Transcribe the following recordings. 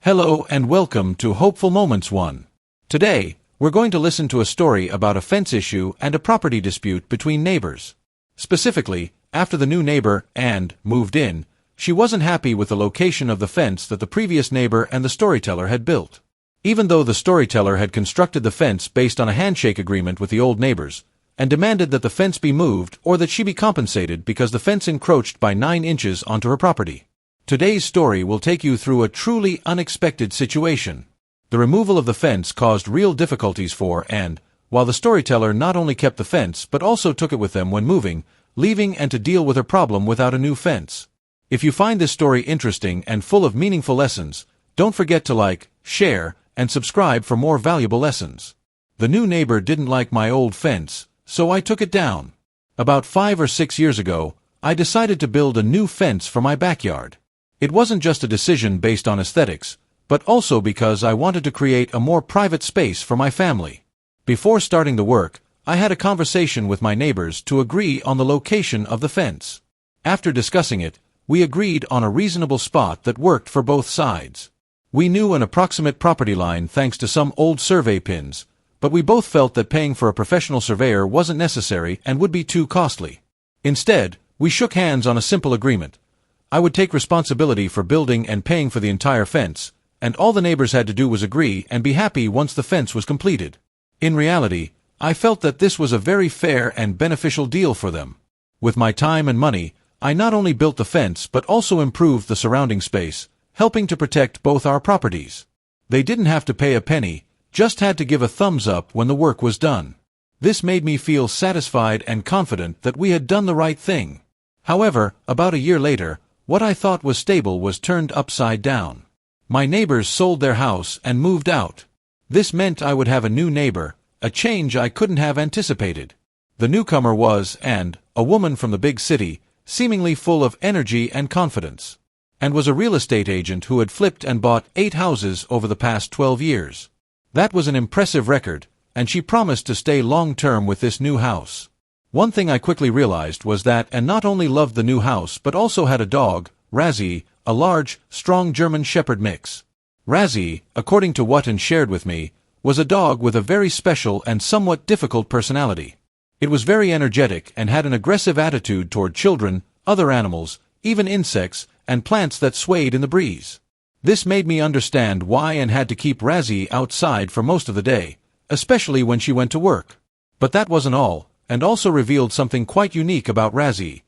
Hello and welcome to Hopeful Moments 1. Today, we're going to listen to a story about a fence issue and a property dispute between neighbors. Specifically, after the new neighbor, Anne, moved in, she wasn't happy with the location of the fence that the previous neighbor and the storyteller had built. Even though the storyteller had constructed the fence based on a handshake agreement with the old neighbors, and demanded that the fence be moved or that she be compensated because the fence encroached by 9 inches onto her property. Today's story will take you through a truly unexpected situation. The removal of the fence caused real difficulties for Anne, while the storyteller not only kept the fence but also took it with them when moving, leaving and to deal with her problem without a new fence. If you find this story interesting and full of meaningful lessons, don't forget to like, share, and subscribe for more valuable lessons. The new neighbor didn't like my old fence, so I took it down. About 5 or 6 years ago, I decided to build a new fence for my backyard. It wasn't just a decision based on aesthetics, but also because I wanted to create a more private space for my family. Before starting the work, I had a conversation with my neighbors to agree on the location of the fence. After discussing it, we agreed on a reasonable spot that worked for both sides. We knew an approximate property line thanks to some old survey pins, but we both felt that paying for a professional surveyor wasn't necessary and would be too costly. Instead, we shook hands on a simple agreement. I would take responsibility for building and paying for the entire fence, and all the neighbors had to do was agree and be happy once the fence was completed. In reality, I felt that this was a very fair and beneficial deal for them. With my time and money, I not only built the fence but also improved the surrounding space, helping to protect both our properties. They didn't have to pay a penny, just had to give a thumbs up when the work was done. This made me feel satisfied and confident that we had done the right thing. However, about a year later, what I thought was stable was turned upside down. My neighbors sold their house and moved out. This meant I would have a new neighbor, a change I couldn't have anticipated. The newcomer was Anne, a woman from the big city, seemingly full of energy and confidence, and was a real estate agent who had flipped and bought 8 houses over the past 12 years. That was an impressive record, and she promised to stay long-term with this new house. One thing I quickly realized was that Anne not only loved the new house but also had a dog, Razzie, a large, strong German Shepherd mix. Razzie, according to what Anne shared with me, was a dog with a very special and somewhat difficult personality. It was very energetic and had an aggressive attitude toward children, other animals, even insects, and plants that swayed in the breeze. This made me understand why Anne had to keep Razzie outside for most of the day, especially when she went to work. But that wasn't all, and also revealed something quite unique about Razzie.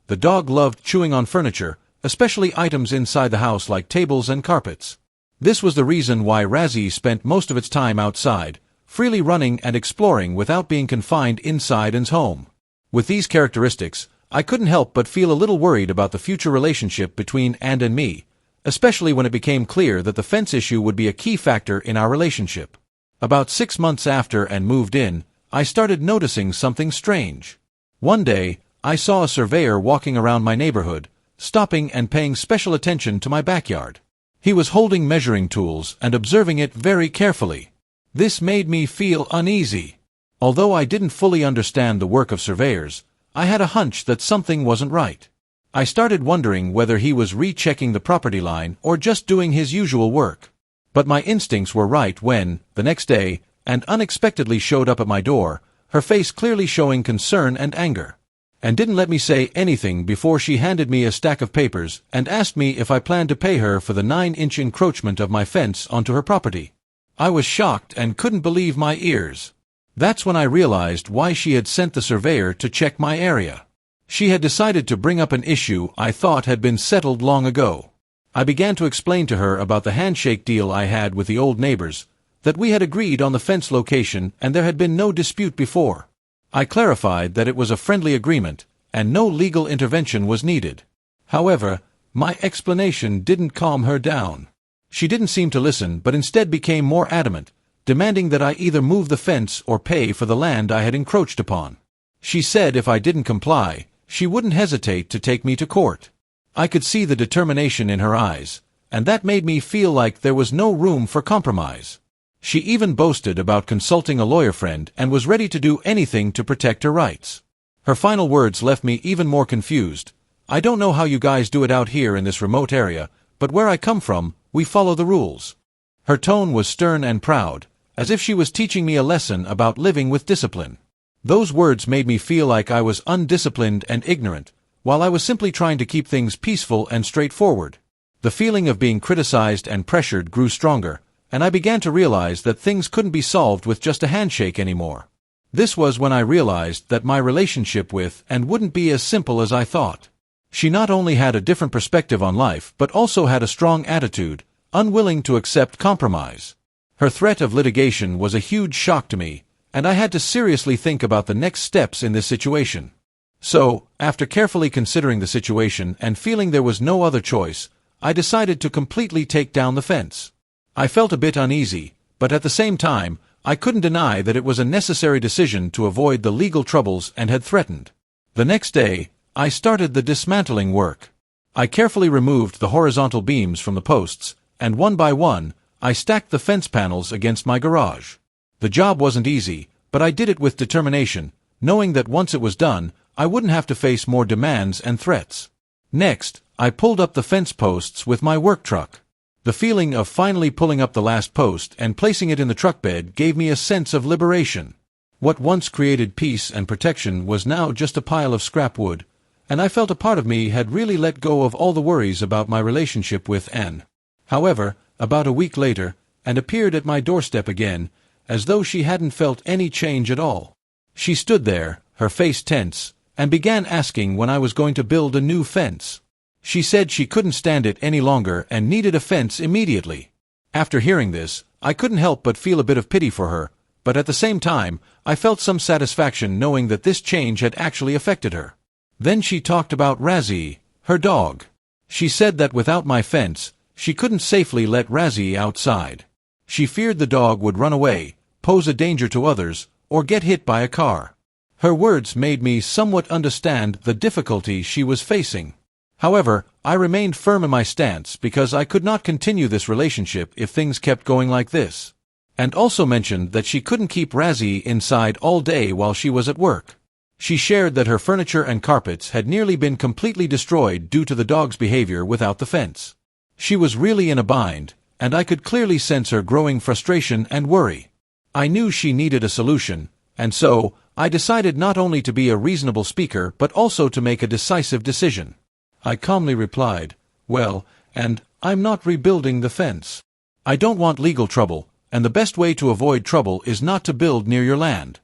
The dog loved chewing on furniture, especially items inside the house like tables and carpets. This was the reason why Razzie spent most of its time outside, freely running and exploring without being confined inside Anne's home. With these characteristics, I couldn't help but feel a little worried about the future relationship between Anne and me, especially when it became clear that the fence issue would be a key factor in our relationship. About 6 months after Anne moved in, I started noticing something strange. One day, I saw a surveyor walking around my neighborhood, stopping and paying special attention to my backyard. He was holding measuring tools and observing it very carefully. This made me feel uneasy. Although I didn't fully understand the work of surveyors, I had a hunch that something wasn't right. I started wondering whether he was rechecking the property line or just doing his usual work. But my instincts were right when, the next day, Anne unexpectedly showed up at my door, her face clearly showing concern and anger. And didn't let me say anything before she handed me a stack of papers and asked me if I planned to pay her for the 9-inch encroachment of my fence onto her property. I was shocked and couldn't believe my ears. That's when I realized why she had sent the surveyor to check my area. She had decided to bring up an issue I thought had been settled long ago. I began to explain to her about the handshake deal I had with the old neighbors, that we had agreed on the fence location and there had been no dispute before. I clarified that it was a friendly agreement, and no legal intervention was needed. However, my explanation didn't calm her down. She didn't seem to listen but instead became more adamant, demanding that I either move the fence or pay for the land I had encroached upon. She said if I didn't comply, she wouldn't hesitate to take me to court. I could see the determination in her eyes, and that made me feel like there was no room for compromise. She even boasted about consulting a lawyer friend and was ready to do anything to protect her rights. Her final words left me even more confused. I don't know how you guys do it out here in this remote area, but where I come from, we follow the rules." Her tone was stern and proud, as if she was teaching me a lesson about living with discipline. Those words made me feel like I was undisciplined and ignorant, while I was simply trying to keep things peaceful and straightforward. The feeling of being criticized and pressured grew stronger, and I began to realize that things couldn't be solved with just a handshake anymore. This was when I realized that my relationship with Anne wouldn't be as simple as I thought. She not only had a different perspective on life but also had a strong attitude, unwilling to accept compromise. Her threat of litigation was a huge shock to me, and I had to seriously think about the next steps in this situation. So, after carefully considering the situation and feeling there was no other choice, I decided to completely take down the fence. I felt a bit uneasy, but at the same time, I couldn't deny that it was a necessary decision to avoid the legal troubles Anne had threatened. The next day, I started the dismantling work. I carefully removed the horizontal beams from the posts, and one by one, I stacked the fence panels against my garage. The job wasn't easy, but I did it with determination, knowing that once it was done, I wouldn't have to face more demands and threats. Next, I pulled up the fence posts with my work truck. The feeling of finally pulling up the last post and placing it in the truck bed gave me a sense of liberation. What once created peace and protection was now just a pile of scrap wood, and I felt a part of me had really let go of all the worries about my relationship with Anne. However, about a week later, Anne appeared at my doorstep again, as though she hadn't felt any change at all. She stood there, her face tense, and began asking when I was going to build a new fence. She said she couldn't stand it any longer and needed a fence immediately. After hearing this, I couldn't help but feel a bit of pity for her, but at the same time, I felt some satisfaction knowing that this change had actually affected her. Then she talked about Razzie, her dog. She said that without my fence, she couldn't safely let Razzie outside. She feared the dog would run away, pose a danger to others, or get hit by a car. Her words made me somewhat understand the difficulty she was facing. However, I remained firm in my stance because I could not continue this relationship if things kept going like this. And also mentioned that she couldn't keep Razzie inside all day while she was at work. She shared that her furniture and carpets had nearly been completely destroyed due to the dog's behavior without the fence. She was really in a bind, and I could clearly sense her growing frustration and worry. I knew she needed a solution, and so, I decided not only to be a reasonable speaker but also to make a decisive decision. I calmly replied, "Well, and I'm not rebuilding the fence. I don't want legal trouble, and the best way to avoid trouble is not to build near your land."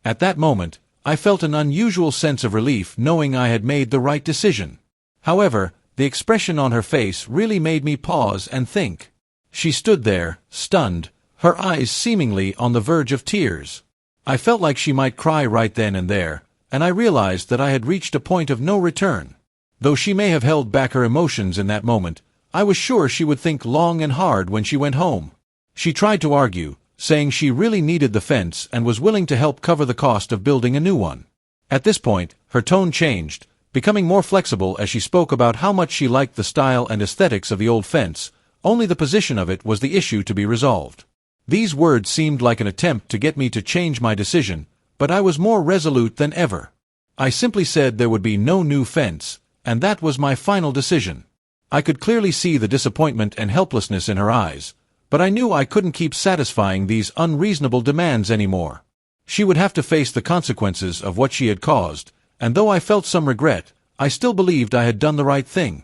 At that moment, I felt an unusual sense of relief knowing I had made the right decision. However, the expression on her face really made me pause and think. She stood there, stunned, her eyes seemingly on the verge of tears. I felt like she might cry right then and there, and I realized that I had reached a point of no return. Though she may have held back her emotions in that moment, I was sure she would think long and hard when she went home. She tried to argue, saying she really needed the fence and was willing to help cover the cost of building a new one. At this point, her tone changed, becoming more flexible as she spoke about how much she liked the style and aesthetics of the old fence, only the position of it was the issue to be resolved. These words seemed like an attempt to get me to change my decision, but I was more resolute than ever. I simply said there would be no new fence, and that was my final decision. I could clearly see the disappointment and helplessness in her eyes, but I knew I couldn't keep satisfying these unreasonable demands anymore. She would have to face the consequences of what she had caused, and though I felt some regret, I still believed I had done the right thing.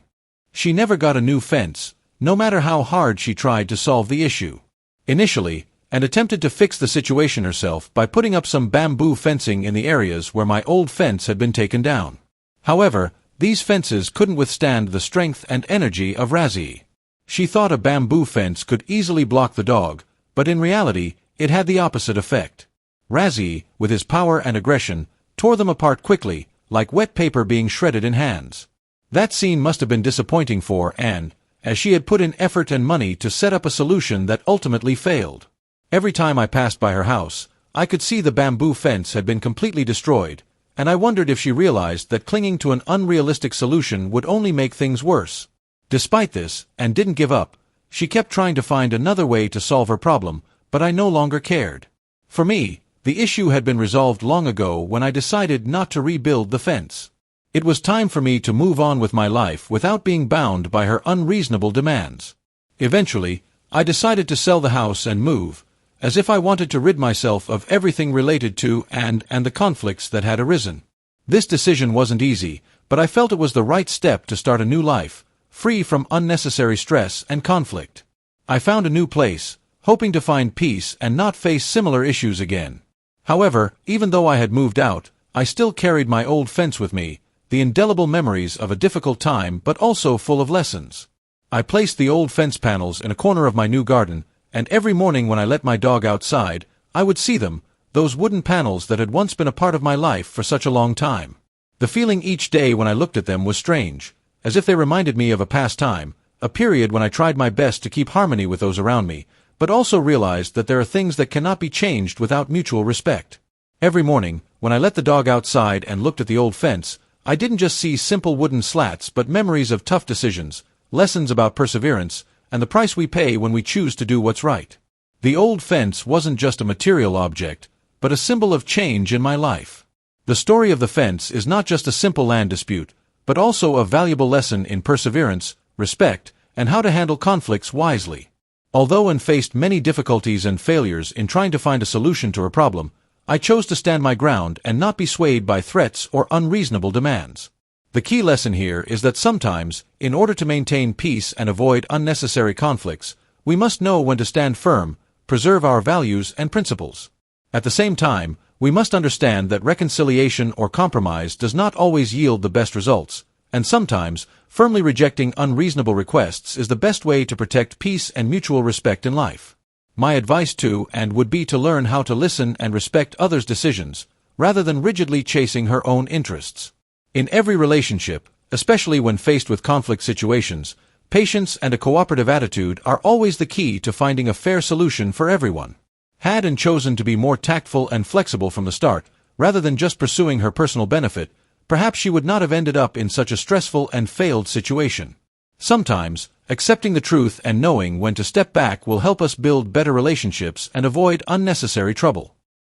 She never got a new fence, no matter how hard she tried to solve the issue. Initially, Anne attempted to fix the situation herself by putting up some bamboo fencing in the areas where my old fence had been taken down. However, these fences couldn't withstand the strength and energy of Razzie. She thought a bamboo fence could easily block the dog, but in reality, it had the opposite effect. Razzie, with his power and aggression, tore them apart quickly, like wet paper being shredded in hands. That scene must have been disappointing for Anne, as she had put in effort and money to set up a solution that ultimately failed. Every time I passed by her house, I could see the bamboo fence had been completely destroyed, and I wondered if she realized that clinging to an unrealistic solution would only make things worse. Despite this, Anne didn't give up. She kept trying to find another way to solve her problem, but I no longer cared. For me, the issue had been resolved long ago when I decided not to rebuild the fence. It was time for me to move on with my life without being bound by her unreasonable demands. Eventually, I decided to sell the house and move, as if I wanted to rid myself of everything related to and the conflicts that had arisen. This decision wasn't easy, but I felt it was the right step to start a new life, free from unnecessary stress and conflict. I found a new place, hoping to find peace and not face similar issues again. However, even though I had moved out, I still carried my old fence with me, the indelible memories of a difficult time but also full of lessons. I placed the old fence panels in a corner of my new garden, and every morning when I let my dog outside, I would see them, those wooden panels that had once been a part of my life for such a long time. The feeling each day when I looked at them was strange, as if they reminded me of a past time, a period when I tried my best to keep harmony with those around me, but also realized that there are things that cannot be changed without mutual respect. Every morning, when I let the dog outside and looked at the old fence, I didn't just see simple wooden slats but memories of tough decisions, lessons about perseverance, and the price we pay when we choose to do what's right. The old fence wasn't just a material object, but a symbol of change in my life. The story of the fence is not just a simple land dispute, but also a valuable lesson in perseverance, respect, and how to handle conflicts wisely. Although I faced many difficulties and failures in trying to find a solution to a problem, I chose to stand my ground and not be swayed by threats or unreasonable demands. The key lesson here is that sometimes, in order to maintain peace and avoid unnecessary conflicts, we must know when to stand firm, preserve our values and principles. At the same time, we must understand that reconciliation or compromise does not always yield the best results, and sometimes, firmly rejecting unreasonable requests is the best way to protect peace and mutual respect in life. My advice would be to learn how to listen and respect others' decisions, rather than rigidly chasing her own interests. In every relationship, especially when faced with conflict situations, patience and a cooperative attitude are always the key to finding a fair solution for everyone. Had Anne chosen to be more tactful and flexible from the start, rather than just pursuing her personal benefit, perhaps she would not have ended up in such a stressful and failed situation. Sometimes, accepting the truth and knowing when to step back will help us build better relationships and avoid unnecessary trouble.